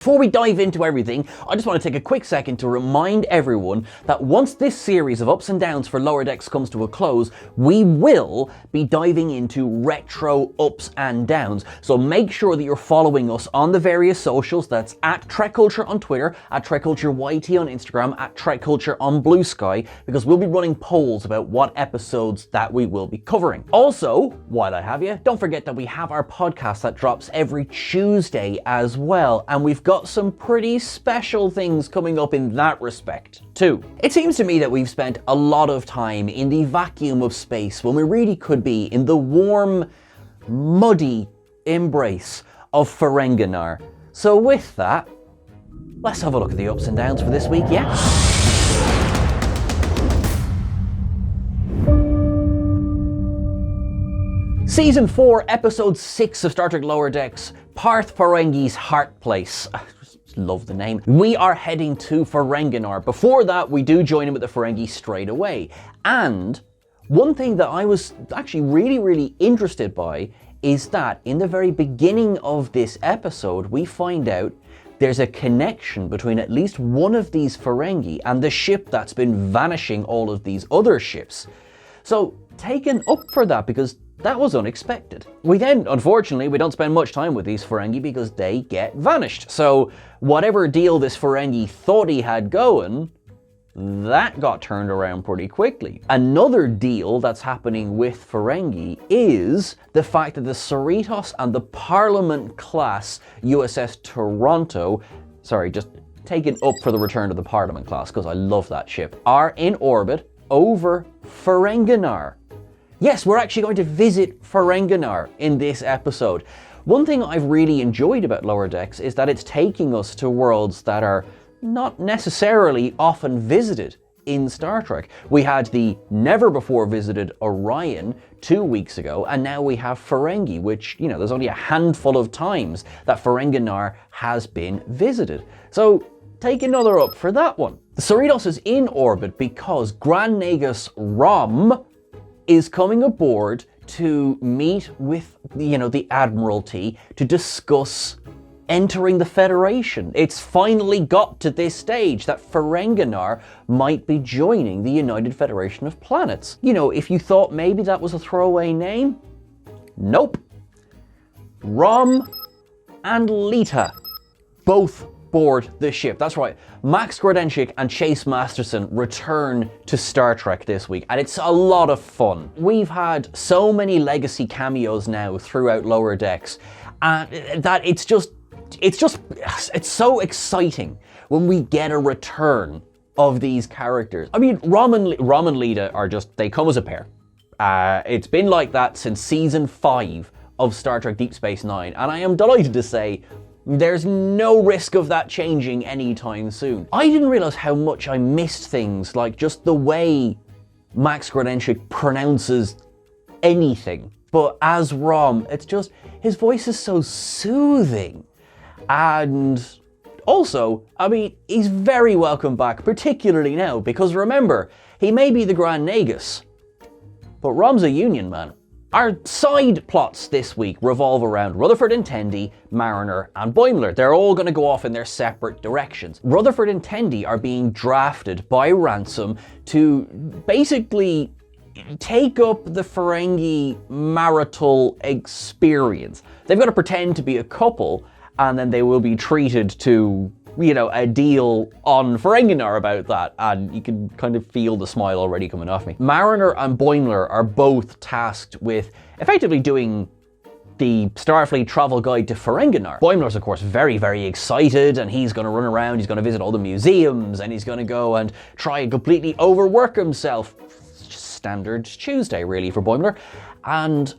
Before we dive into everything, I just want to take a quick second to remind everyone that once this series of ups and downs for Lower Decks comes to a close, we will be diving into retro ups and downs. So make sure that you're following us on the various socials. That's at TrekCulture on Twitter, at TrekCultureYT on Instagram, at TrekCulture on Blue Sky, because we'll be running polls about what episodes that we will be covering. Also, while I have you, don't forget that we have our podcast that drops every Tuesday as well, and we've got some pretty special things coming up in that respect too. It seems to me that we've spent a lot of time in the vacuum of space when we really could be in the warm, muddy embrace of Ferengi. So with that, let's have a look at the ups and downs for this week, yeah? Season 4, Episode 6 of Star Trek Lower Decks, Parth Ferengi's Heart Place. I just love the name. We are heading to Ferengi. Before that, we do join in with the Ferengi straight away. And one thing that I was actually really interested by is that in the very beginning of this episode, we find out there's a connection between at least one of these Ferengi and the ship that's been vanishing all of these other ships. So taken up for that, because that was unexpected. We then, unfortunately, we don't spend much time with these Ferengi because they get vanished. So whatever deal this Ferengi thought he had going, that got turned around pretty quickly. Another deal that's happening with Ferengi is the fact that the Cerritos and the Parliament class USS Toronto, just taken up for the return of the Parliament class because I love that ship, are in orbit over Ferengi. Yes, we're actually going to visit Ferengi in this episode. One thing I've really enjoyed about Lower Decks is that it's taking us to worlds that are not necessarily often visited in Star Trek. We had the never before visited Orion 2 weeks ago, and now we have Ferengi, which, you know, there's only a handful of times that Ferengi has been visited. So take another up for that one. The Cerritos is in orbit because Grand Nagus Rom is coming aboard to meet with, the Admiralty to discuss entering the Federation. It's finally got to this stage that Ferengi might be joining the United Federation of Planets. If you thought maybe that was a throwaway name, nope. Rom and Lita both board the ship. That's right, Max Grodenchik and Chase Masterson return to Star Trek this week, and it's a lot of fun. We've had so many legacy cameos now throughout Lower Decks, that it's so exciting when we get a return of these characters. I mean, Rom and Lita are they come as a pair. It's been like that since season 5 of Star Trek Deep Space Nine, and I am delighted to say there's no risk of that changing anytime soon. I didn't realize how much I missed things like just the way Max Grodenchik pronounces anything. But as Rom, it's just, his voice is so soothing. And also, I mean, he's very welcome back, particularly now, because remember, he may be the Grand Nagus, but Rom's a Union man. Our side plots this week revolve around Rutherford and Tendi, Mariner, and Boimler. They're all going to go off in their separate directions. Rutherford and Tendi are being drafted by Ransom to basically take up the Ferengi marital experience. They've got to pretend to be a couple, and then they will be treated to, a deal on Ferengi about that, and you can kind of feel the smile already coming off me. Mariner and Boimler are both tasked with effectively doing the Starfleet travel guide to Ferengi. Boimler's, of course, very excited, and he's going to run around, he's going to visit all the museums, and he's going to go and try and completely overwork himself. Just standard Tuesday, really, for Boimler. And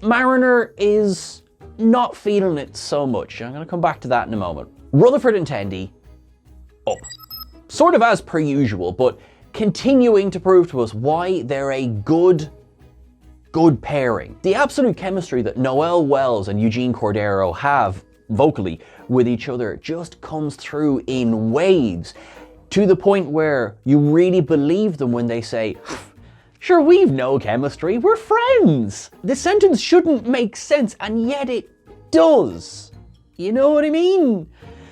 Mariner is not feeling it so much. I'm going to come back to that in a moment. Rutherford and Tendi, up. Sort of as per usual, but continuing to prove to us why they're a good pairing. The absolute chemistry that Noel Wells and Eugene Cordero have vocally with each other just comes through in waves, to the point where you really believe them when they say, "Sure, we've no chemistry, we're friends." The sentence shouldn't make sense, and yet it does. You know what I mean?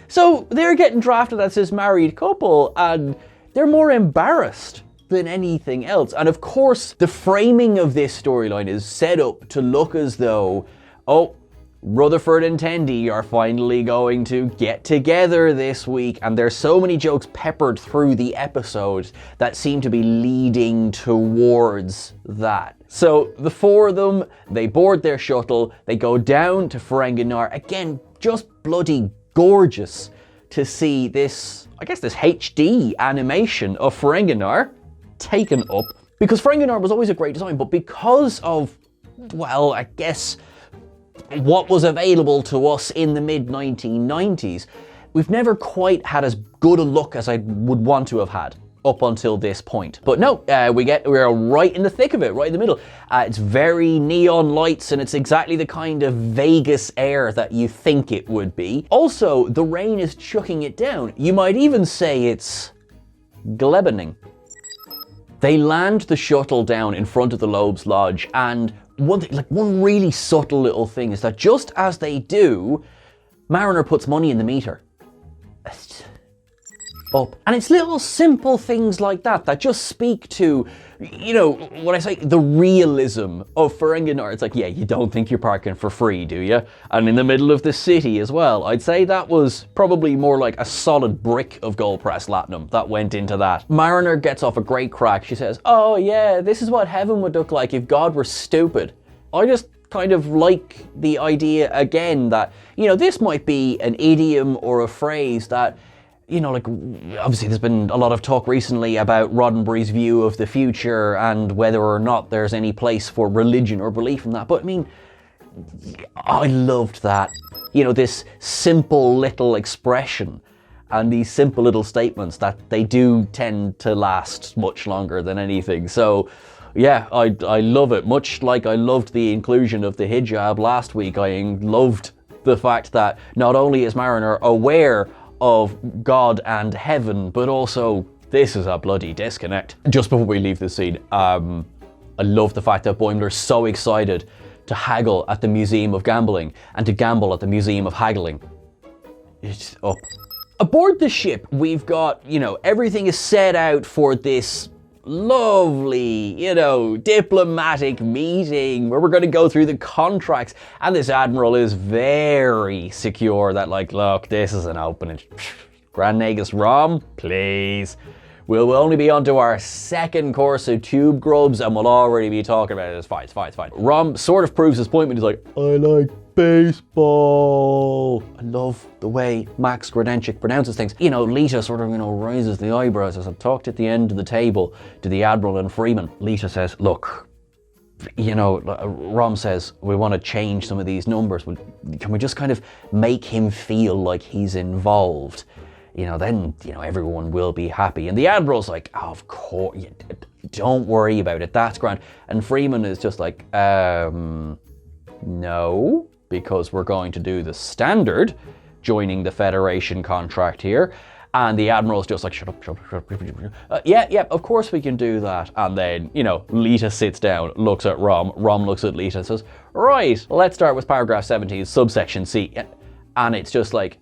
So they're getting drafted as this married couple, and they're more embarrassed than anything else. And of course, the framing of this storyline is set up to look as though, oh, Rutherford and Tendi are finally going to get together this week, and there's so many jokes peppered through the episode that seem to be leading towards that. So the four of them, they board their shuttle, they go down to Ferengi. Again, just bloody gorgeous to see this, I guess this HD animation of Ferengi taken up, because Ferengi was always a great design, but because of, well, I guess what was available to us in the mid-1990s, we've never quite had as good a look as I would want to have had up until this point. But no, we're right in the thick of it, right in the middle. It's very neon lights, and it's exactly the kind of Vegas air that you think it would be. Also, the rain is chucking it down. You might even say it's glebening. They land the shuttle down in front of the Loeb's Lodge, and one really subtle little thing is that just as they do, Mariner puts money in the meter. Up. And it's little simple things like that that just speak to, you know, when I say the realism of Ferengi. It's like, yeah, you don't think you're parking for free, do you? And in the middle of the city as well. I'd say that was probably more like a solid brick of gold press latinum that went into that. Mariner gets off a great crack. She says, oh yeah, this is what heaven would look like if God were stupid. I just kind of like the idea again that, you know, this might be an idiom or a phrase that, you know, like, obviously there's been a lot of talk recently about Roddenberry's view of the future and whether or not there's any place for religion or belief in that. But I mean, I loved that. You know, this simple little expression and these simple little statements that they do tend to last much longer than anything. So yeah, I love it. Much like I loved the inclusion of the hijab last week, I loved the fact that not only is Mariner aware of God and heaven, but also this is a bloody disconnect. Just before we leave this scene, I love the fact that Boimler's so excited to haggle at the Museum of Gambling and to gamble at the Museum of Haggling. It's up. Aboard the ship, we've got, you know, everything is set out for this lovely, you know, diplomatic meeting where we're going to go through the contracts, and this admiral is very secure that, like, look, this is an opening. Grand Nagus Rom, please. We'll only be on to our second course of tube grubs and we'll already be talking about it. It's fine. Rom sort of proves his point when he's like, I like baseball. I love the way Max Grodenchik pronounces things. You know, Lita sort of, you know, raises the eyebrows as I talked at the end of the table to the Admiral and Freeman. Lita says, look, you know, Rom says, we want to change some of these numbers. Can we just kind of make him feel like he's involved? You know, then, you know, everyone will be happy. And the Admiral's like, oh, of course, don't worry about it, that's grand. And Freeman is just like, no, because we're going to do the standard, joining the Federation contract here. And the Admiral's just like, shut up. Yeah, of course we can do that. And then, you know, Lita sits down, looks at Rom looks at Lita and says, right, let's start with paragraph 17, subsection C. And it's just like,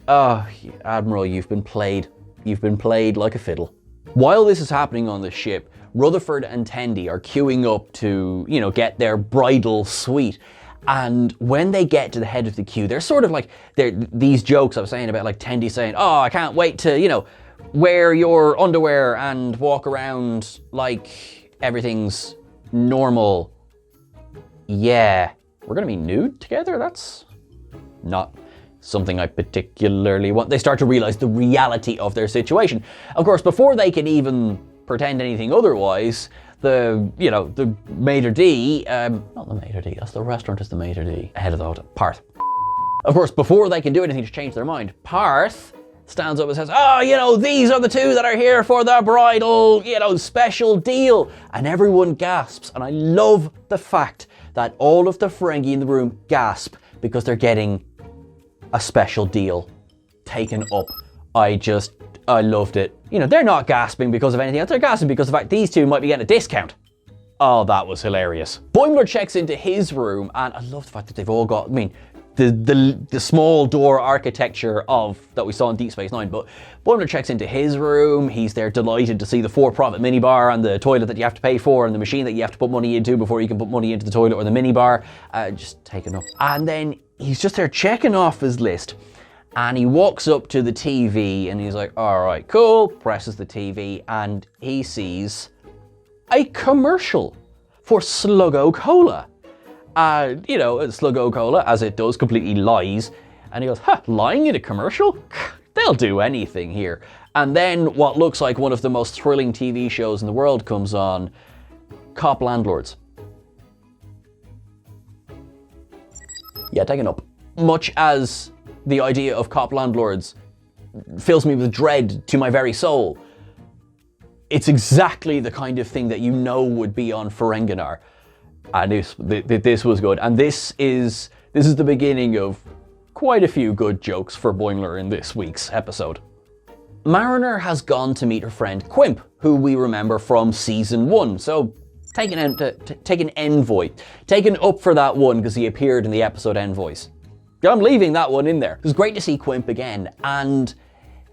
oh, Admiral, you've been played like a fiddle. While this is happening on the ship, Rutherford and Tendi are queuing up to, you know, get their bridal suite. And when they get to the head of the queue, they're sort of like, these jokes I was saying about, like, Tendi saying, oh, I can't wait to, you know, wear your underwear and walk around like everything's normal. Yeah, we're gonna be nude together? That's not something I particularly want. They start to realize the reality of their situation. Of course, before they can even pretend anything otherwise, the maitre d', not the maitre d', that's the restaurant, is the maitre d', ahead of the hotel, Parth. Of course, before they can do anything to change their mind, Parth stands up and says, oh, you know, these are the two that are here for the bridal, you know, special deal. And everyone gasps. And I love the fact that all of the Ferengi in the room gasp because they're getting a special deal taken up. I loved it. You know, they're not gasping because of anything else. They're gasping because of the fact these two might be getting a discount. Oh, that was hilarious. Boimler checks into his room, and I love the fact that they've all got, I mean, the small door architecture that we saw in Deep Space Nine. But Boimler checks into his room. He's there delighted to see the for-profit minibar and the toilet that you have to pay for and the machine that you have to put money into before you can put money into the toilet or the minibar. Just taken up. And then he's just there checking off his list. And he walks up to the TV and he's like, all right, cool, presses the TV, and he sees a commercial for Sluggo Cola. Sluggo Cola, as it does, completely lies. And he goes, lying in a commercial? They'll do anything here. And then what looks like one of the most thrilling TV shows in the world comes on, Cop Landlords. Yeah, taken up. Much as the idea of Cop Landlords fills me with dread to my very soul, it's exactly the kind of thing that you know would be on Ferenginar. And this was good. And this is the beginning of quite a few good jokes for Boimler in this week's episode. Mariner has gone to meet her friend Quimp, who we remember from season 1. So take an envoy. Taken up for that one because he appeared in the episode Envoys. I'm leaving that one in there. It was great to see Quimp again, and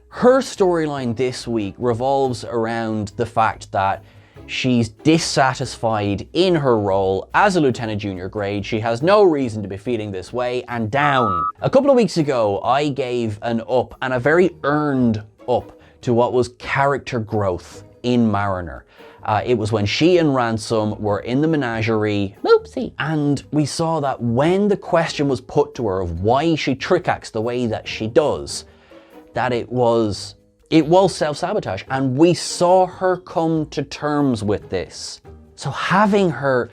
her storyline this week revolves around the fact that she's dissatisfied in her role as a Lieutenant Junior grade. She has no reason to be feeling this way, and down. A couple of weeks ago, I gave an up, and a very earned up, to what was character growth in Mariner. It was when she and Ransom were in the menagerie, oopsie, and we saw that when the question was put to her of why she trick acts the way that she does, that it was self-sabotage, and we saw her come to terms with this. So having her,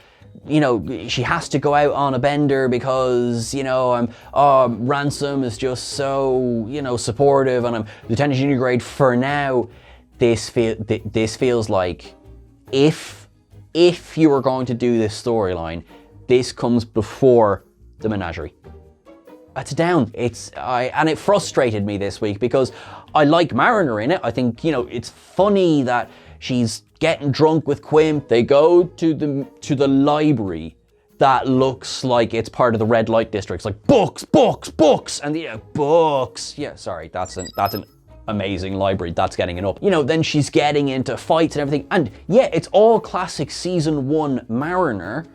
she has to go out on a bender because, Ransom is just so, supportive, and I'm Lieutenant Junior grade for now. This feels like if you were going to do this storyline, this comes before the menagerie. It's down. And it frustrated me this week because I like Mariner in it. I think, it's funny that she's getting drunk with Quimp. They go to the library that looks like it's part of the red light district. It's like books, and books. Yeah, sorry, that's an amazing library. That's getting it up. Then she's getting into fights and everything. And yeah, it's all classic season 1 Mariner,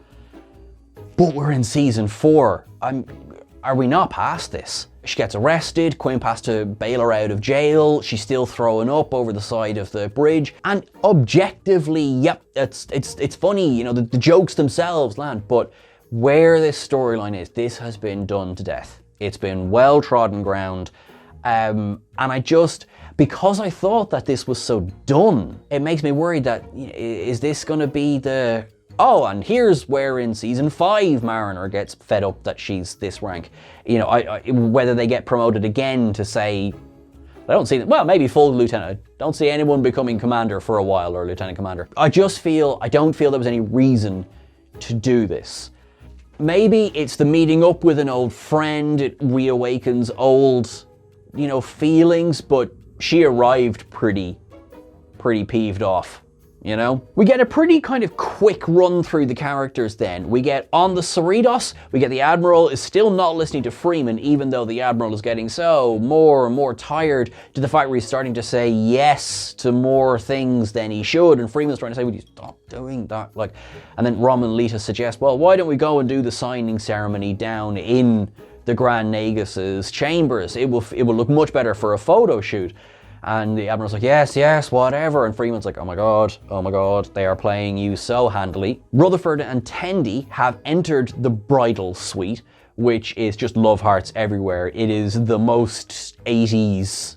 but we're in season 4. Are we not past this? She gets arrested, Quimp has to bail her out of jail, she's still throwing up over the side of the bridge, and objectively, yep, it's funny, the jokes themselves land, but where this storyline is, this has been done to death. It's been well-trodden ground, and because I thought that this was so done, it makes me worried that, is this gonna be and here's where in season 5 Mariner gets fed up that she's this rank. Whether they get promoted again to say, I don't see, maybe full lieutenant. I don't see anyone becoming commander for a while, or lieutenant commander. I don't feel there was any reason to do this. Maybe it's the meeting up with an old friend, it reawakens old, feelings, but she arrived pretty peeved off. We get a pretty kind of quick run through the characters then. We get on the Cerritos, we get the Admiral is still not listening to Freeman, even though the Admiral is getting so more and more tired, to the fact where he's starting to say yes to more things than he should, and Freeman's trying to say, would you stop doing that? And then Rom and Lita suggest, well, why don't we go and do the signing ceremony down in the Grand Negus's chambers? It will look much better for a photo shoot. And the Admiral's like, yes, whatever. And Freeman's like, oh my god, they are playing you so handily. Rutherford and Tendi have entered the bridal suite, which is just love hearts everywhere. It is the most 80s,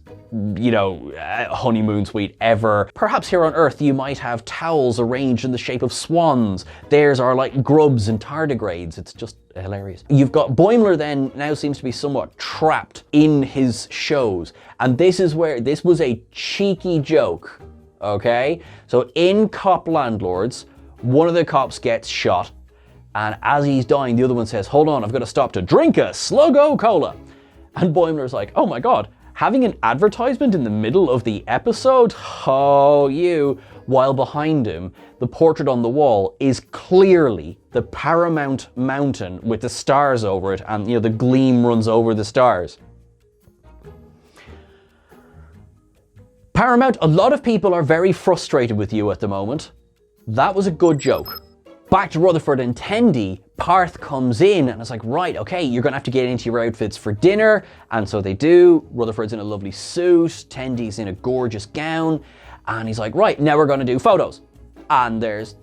honeymoon suite ever. Perhaps here on Earth you might have towels arranged in the shape of swans. Theirs are like grubs and tardigrades. It's just hilarious. You've got Boimler then now seems to be somewhat trapped in his shows. And this was a cheeky joke, okay? So in Cop Landlords, one of the cops gets shot, and as he's dying, the other one says, hold on, I've got to stop to drink a Sluggo Cola. And Boimler's like, oh my god, having an advertisement in the middle of the episode? Oh, you. while behind him, the portrait on the wall is clearly the Paramount Mountain with the stars over it, and the gleam runs over the stars. Paramount, a lot of people are very frustrated with you at the moment. That was a good joke. Back to Rutherford and Tendi, Parth comes in and it's like, right, okay, you're gonna have to get into your outfits for dinner. And so they do. Rutherford's in a lovely suit, Tendi's in a gorgeous gown. And he's like, right, now we're gonna do photos. And there's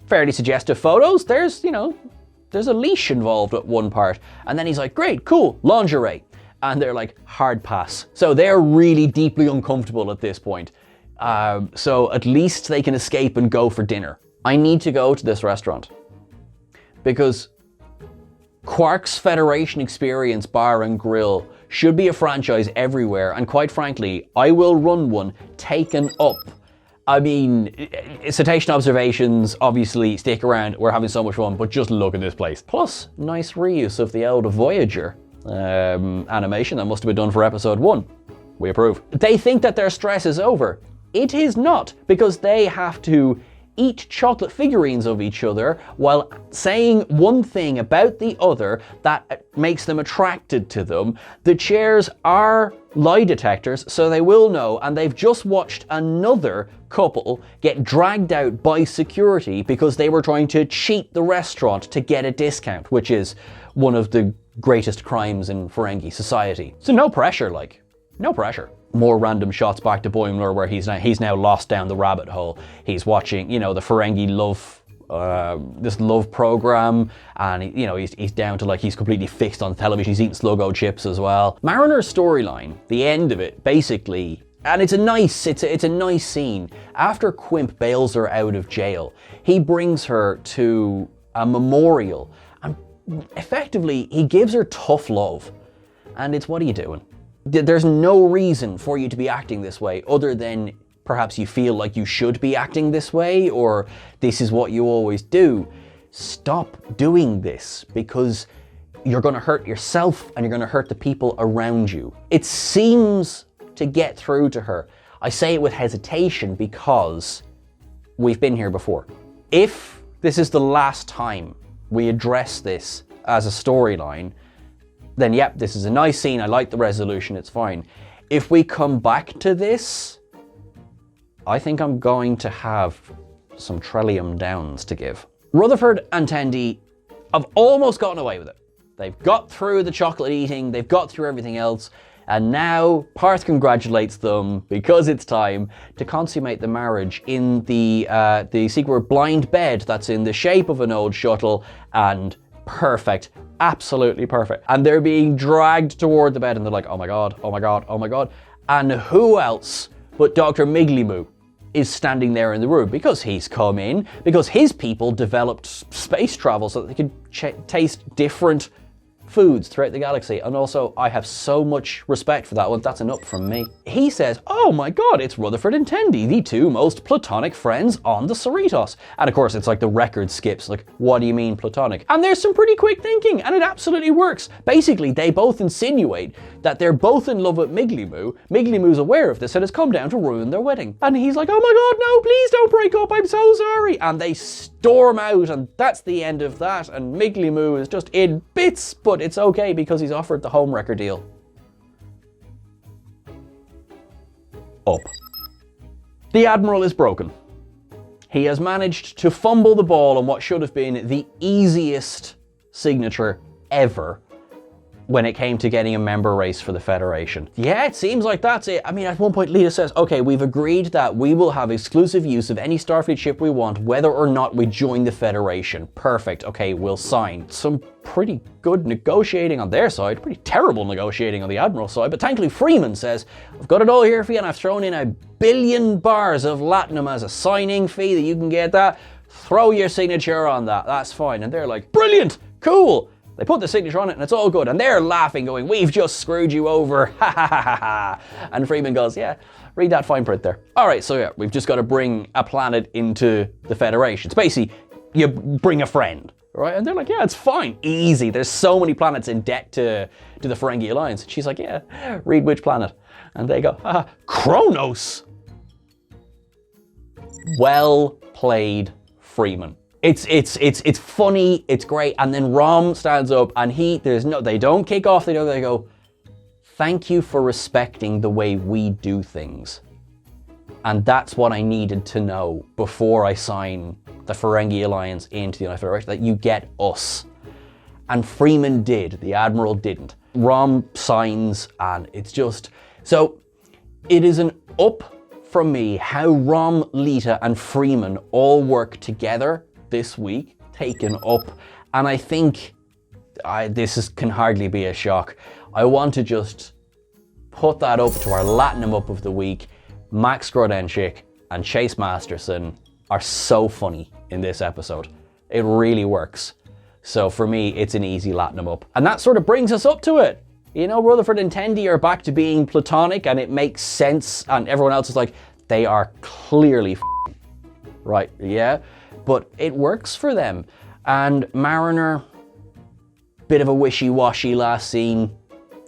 fairly suggestive photos. There's a leash involved at one part. And then he's like, great, cool, lingerie. And they're like, hard pass. So they're really deeply uncomfortable at this point. So at least they can escape and go for dinner. I need to go to this restaurant because Quark's Federation Experience Bar and Grill should be a franchise everywhere, and quite frankly, I will run one taken up. I mean, citation observations, obviously, stick around, we're having so much fun, but just look at this place. Plus, nice reuse of the old Voyager animation that must have been done for episode 1. We approve. They think that their stress is over. It is not, because they have to eat chocolate figurines of each other while saying one thing about the other that makes them attracted to them. The chairs are lie detectors, so they will know, and they've just watched another couple get dragged out by security because they were trying to cheat the restaurant to get a discount, which is one of the greatest crimes in Ferengi society. So no pressure, no pressure. More random shots back to Boimler where he's now lost down the rabbit hole. He's watching, the Ferengi this love program, and he's down to he's completely fixed on television. He's eating Sluggo chips as well. Mariner's storyline, the end of it, basically, and it's a nice scene. After Quimp bails her out of jail, he brings her to a memorial, and effectively he gives her tough love. And it's, what are you doing? There's no reason for you to be acting this way other than perhaps you feel like you should be acting this way, or this is what you always do. Stop doing this, because you're going to hurt yourself and you're going to hurt the people around you. It seems to get through to her. I say it with hesitation because we've been here before. If this is the last time we address this as a storyline, then yep, this is a nice scene, I like the resolution, it's fine. If we come back to this, I think I'm going to have some Trellium Downs to give. Rutherford and Tendi have almost gotten away with it. They've got through the chocolate eating, they've got through everything else, and now Parth congratulates them because it's time to consummate the marriage in the secret blind bed that's in the shape of an old shuttle, and perfect. Absolutely perfect. And they're being dragged toward the bed and they're like, oh my god, oh my god, oh my god. And who else but Dr. Miglimoo is standing there in the room, because he's come in, because his people developed space travel so that they could taste different foods throughout the galaxy. And also, I have so much respect for that one. That's an up from me. He says, oh my god, it's Rutherford and Tendi, the two most platonic friends on the Cerritos. And of course, it's like the record skips, what do you mean platonic? And there's some pretty quick thinking, and it absolutely works. Basically, they both insinuate that they're both in love with Miglimoo. Miglimoo's aware of this and has come down to ruin their wedding. And he's like, oh my god, no, please don't break up, I'm so sorry. And they storm out, and that's the end of that. And Miglimoo is just in bits, but it's okay because he's offered the home wrecker deal. Up. The Admiral is broken. He has managed to fumble the ball on what should have been the easiest signature ever when it came to getting a member race for the Federation. Yeah, it seems like that's it. I mean, at one point Leeta says, okay, we've agreed that we will have exclusive use of any Starfleet ship we want, whether or not we join the Federation. Perfect, okay, we'll sign. Some pretty good negotiating on their side, pretty terrible negotiating on the Admiral's side, but thankfully Freeman says, I've got it all here for you and I've thrown in 1 billion bars of Latinum as a signing fee that you can get that. Throw your signature on that, that's fine. And they're like, brilliant, cool. They put the signature on it and it's all good. And they're laughing, going, we've just screwed you over. Ha ha ha ha ha. And Freeman goes, yeah, read that fine print there. All right, so yeah, we've just got to bring a planet into the Federation. It's basically, you bring a friend, right? And they're like, yeah, it's fine, easy. There's so many planets in debt to the Ferengi Alliance. And she's like, yeah, read which planet. And they go, Kronos. Well played, Freeman. It's funny, it's great, and then Rom stands up and they don't kick off, they go, thank you for respecting the way we do things. And that's what I needed to know before I sign the Ferengi Alliance into the United Federation, that you get us. And Freeman did, the Admiral didn't. Rom signs, and it's just, so it is an up from me how Rom, Lita, and Freeman all work together this week, taken up, and I think can hardly be a shock. I want to just put that up to our Latinum up of the week. Max Grodenchik and Chase Masterson are so funny in this episode. It really works. So for me, it's an easy Latinum up. And that sort of brings us up to it. You know, Rutherford and Tendi are back to being platonic, and it makes sense, and everyone else is like, they are clearly right, yeah? But it works for them. And Mariner, bit of a wishy-washy last scene.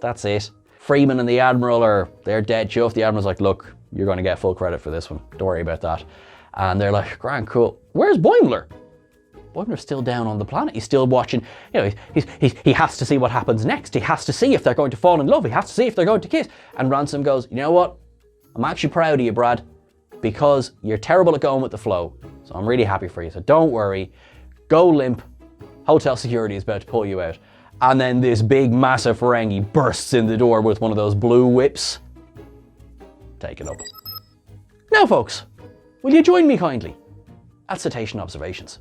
That's it. Freeman and the Admiral they're dead chuffed. The Admiral's like, look, you're going to get full credit for this one. Don't worry about that. And they're like, grand, cool. Where's Boimler? Boimler's still down on the planet. He's still watching. You know, he has to see what happens next. He has to see if they're going to fall in love. He has to see if they're going to kiss. And Ransom goes, you know what? I'm actually proud of you, Brad, because you're terrible at going with the flow. So I'm really happy for you. So don't worry. Go limp. Hotel security is about to pull you out. And then this big, massive Ferengi bursts in the door with one of those blue whips. Take it up. Now, folks, will you join me kindly at Cetacean Observations?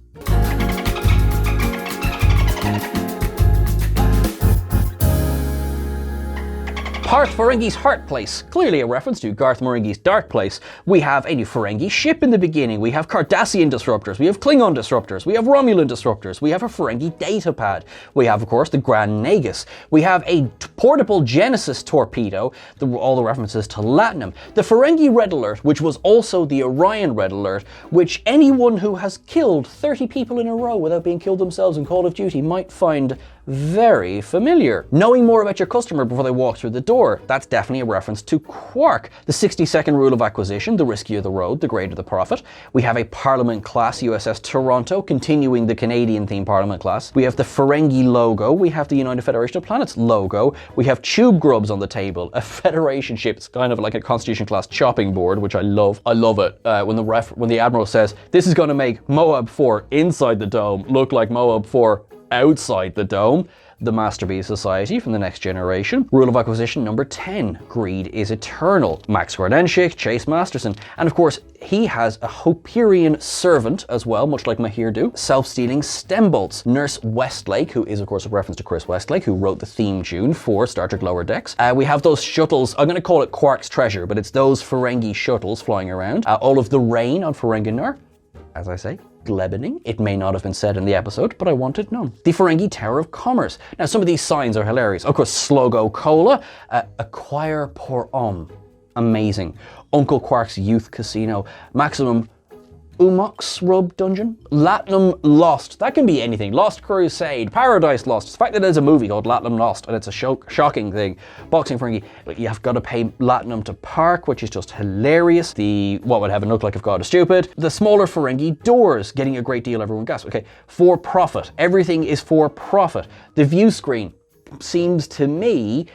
Parth Ferengi's Heart Place, clearly a reference to Garth Marenghi's Dark Place. We have a new Ferengi ship in the beginning, we have Cardassian disruptors, we have Klingon disruptors, we have Romulan disruptors, we have a Ferengi data pad, we have, of course, the Grand Nagus, we have a portable Genesis torpedo, all the references to Latinum, the Ferengi Red Alert, which was also the Orion Red Alert, which anyone who has killed 30 people in a row without being killed themselves in Call of Duty might find very familiar. Knowing more about your customer before they walk through the door, that's definitely a reference to Quark. The 60-second rule of acquisition, the riskier the road, the greater the profit. We have a Parliament-class USS Toronto, continuing the Canadian-themed Parliament-class. We have the Ferengi logo, we have the United Federation of Planets logo, we have tube grubs on the table, a Federation ship, it's kind of like a Constitution-class chopping board, which I love. I love it. When the Admiral says, this is going to make Moab 4 inside the dome look like Moab 4 outside the dome. The Masterpiece Society from the Next Generation. Rule of Acquisition number 10. Greed is eternal. Max Grodenchik, Chase Masterson. And of course, he has a Hoperian servant as well, much like Mahir do. Self-stealing stem bolts. Nurse Westlake, who is of course a reference to Chris Westlake, who wrote the theme tune for Star Trek Lower Decks. We have those shuttles, I'm going to call it Quark's Treasure, but it's those Ferengi shuttles flying around. All of the rain on Ferenginar, as I say, Glebening. It may not have been said in the episode, but I want it known. The Ferengi Tower of Commerce. Now, some of these signs are hilarious. Of course, Slogo Cola, Acquire pour homme. Amazing. Uncle Quark's Youth Casino. Maximum Umox Rub Dungeon. Latinum Lost. That can be anything. Lost Crusade. Paradise Lost. The fact that there's a movie called Latinum Lost, and it's a shocking thing. Boxing Ferengi. You've got to pay Latinum to Park, which is just hilarious. The What Would Heaven Look Like If God is Stupid. The smaller Ferengi doors. Getting a great deal, everyone gasps. Okay, for profit. Everything is for profit. The view screen seems to me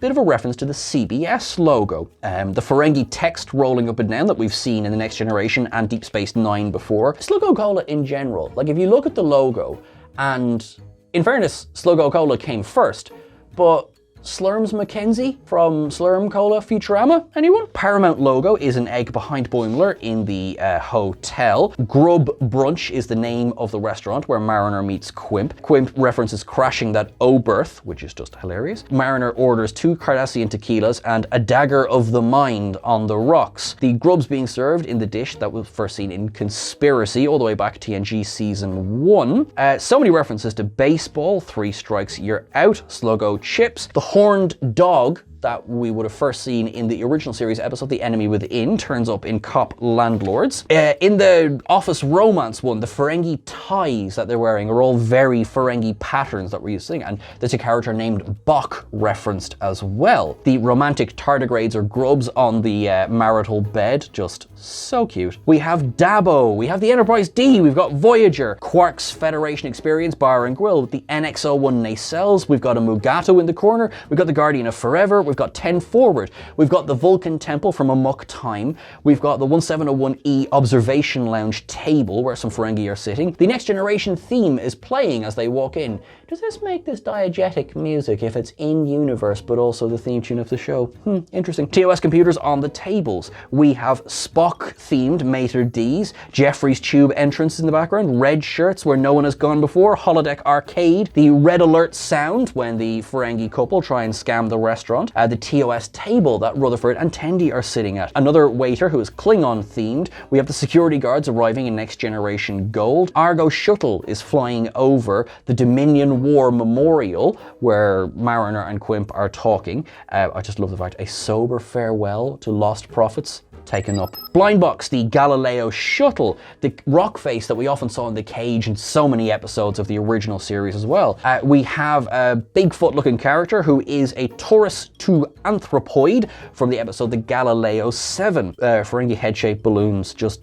bit of a reference to the CBS logo. The Ferengi text rolling up and down that we've seen in The Next Generation and Deep Space Nine before. Slogo Cola in general, like if you look at the logo, and in fairness, Slogo Cola came first, but Slurms Mackenzie from Slurm Cola Futurama, anyone? Paramount logo is an egg behind Boimler in the hotel. Grub Brunch is the name of the restaurant where Mariner meets Quimp. Quimp references crashing that O-berth, which is just hilarious. Mariner orders 2 Cardassian tequilas and a dagger of the mind on the rocks. The grubs being served in the dish that was first seen in Conspiracy all the way back to TNG Season 1. So many references to baseball, 3 strikes, you're out. Slogo chips. The horned dog that we would have first seen in the original series episode, The Enemy Within, turns up in Cop Landlords. In the Office Romance one, the Ferengi ties that they're wearing are all very Ferengi patterns that we're using, and there's a character named Bok referenced as well. The romantic tardigrades or grubs on the marital bed, just so cute. We have Dabo, we have the Enterprise D, we've got Voyager, Quark's Federation Experience Bar and Grill with the NX-01 nacelles, we've got a Mugato in the corner, we've got the Guardian of Forever, we've got 10 Forward, we've got the Vulcan Temple from Amok Time, we've got the 1701E Observation Lounge table where some Ferengi are sitting. The Next Generation theme is playing as they walk in. Does this make this diegetic music if it's in universe but also the theme tune of the show? Interesting. TOS computers on the tables. We have Spock themed Mater D's, Jeffrey's Tube entrance in the background, red shirts where no one has gone before, holodeck arcade, the red alert sound when the Ferengi couple try and scam the restaurant, the TOS table that Rutherford and Tendi are sitting at. Another waiter who is Klingon themed. We have the security guards arriving in Next Generation Gold. Argo shuttle is flying over the Dominion War Memorial where Mariner and Quimp are talking. I just love the fact a sober farewell to lost prophets taken up. Blind Box, the Galileo shuttle, the rock face that we often saw in the cage in so many episodes of the original series as well. We have a Bigfoot looking character who is a Taurus 2 anthropoid from the episode The Galileo 7. Ferengi head-shaped balloons, just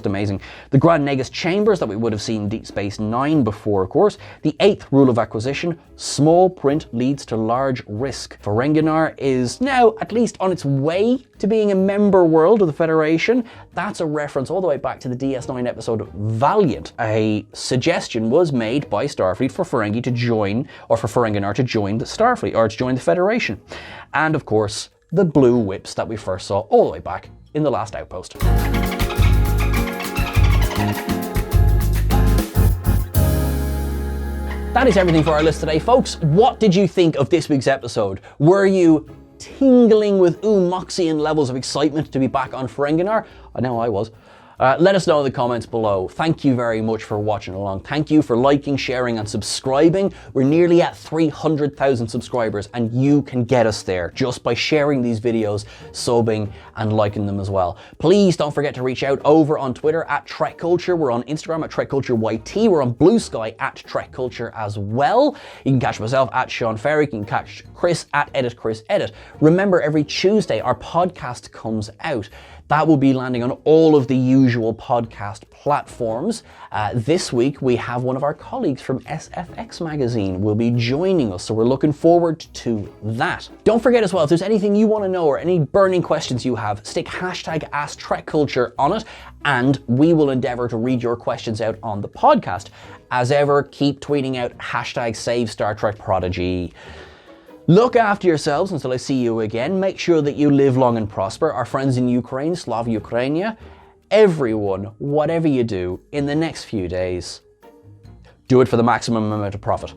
amazing. The Grand Negus chambers that we would have seen in Deep Space Nine before, of course. The 8th rule of acquisition, small print leads to large risk. Ferenginar is now at least on its way to being a member world of the Federation. That's a reference all the way back to the DS9 episode Valiant. A suggestion was made by Starfleet for Ferengi to join, or for Ferenginar to join the Starfleet, or to join the Federation. And of course, the blue whips that we first saw all the way back in The Last Outpost. That is everything for our list today, folks. What did you think of this week's episode? Were you tingling with Moxian levels of excitement to be back on Ferenginar? I know I was. Let us know in the comments below. Thank you very much for watching along. Thank you for liking, sharing, and subscribing. We're nearly at 300,000 subscribers, and you can get us there just by sharing these videos, subbing, and liking them as well. Please don't forget to reach out over on Twitter at TrekCulture. We're on Instagram at TrekCultureYT. We're on Blue Sky at TrekCulture as well. You can catch myself at Sean Ferry. You can catch Chris at EditChrisEdit. Remember, every Tuesday our podcast comes out. That will be landing on all of the usual podcast platforms. This week we have one of our colleagues from SFX magazine will be joining us, so we're looking forward to that. Don't forget as well, if there's anything you want to know or any burning questions you have, stick hashtag AskTrekCulture on it, and we will endeavor to read your questions out on the podcast. As ever, keep tweeting out hashtag #SaveStarTrekProdigy. Look after yourselves until I see you again. Make sure that you live long and prosper. Our friends in Ukraine, Slava Ukrainia, everyone, whatever you do in the next few days, do it for the maximum amount of profit.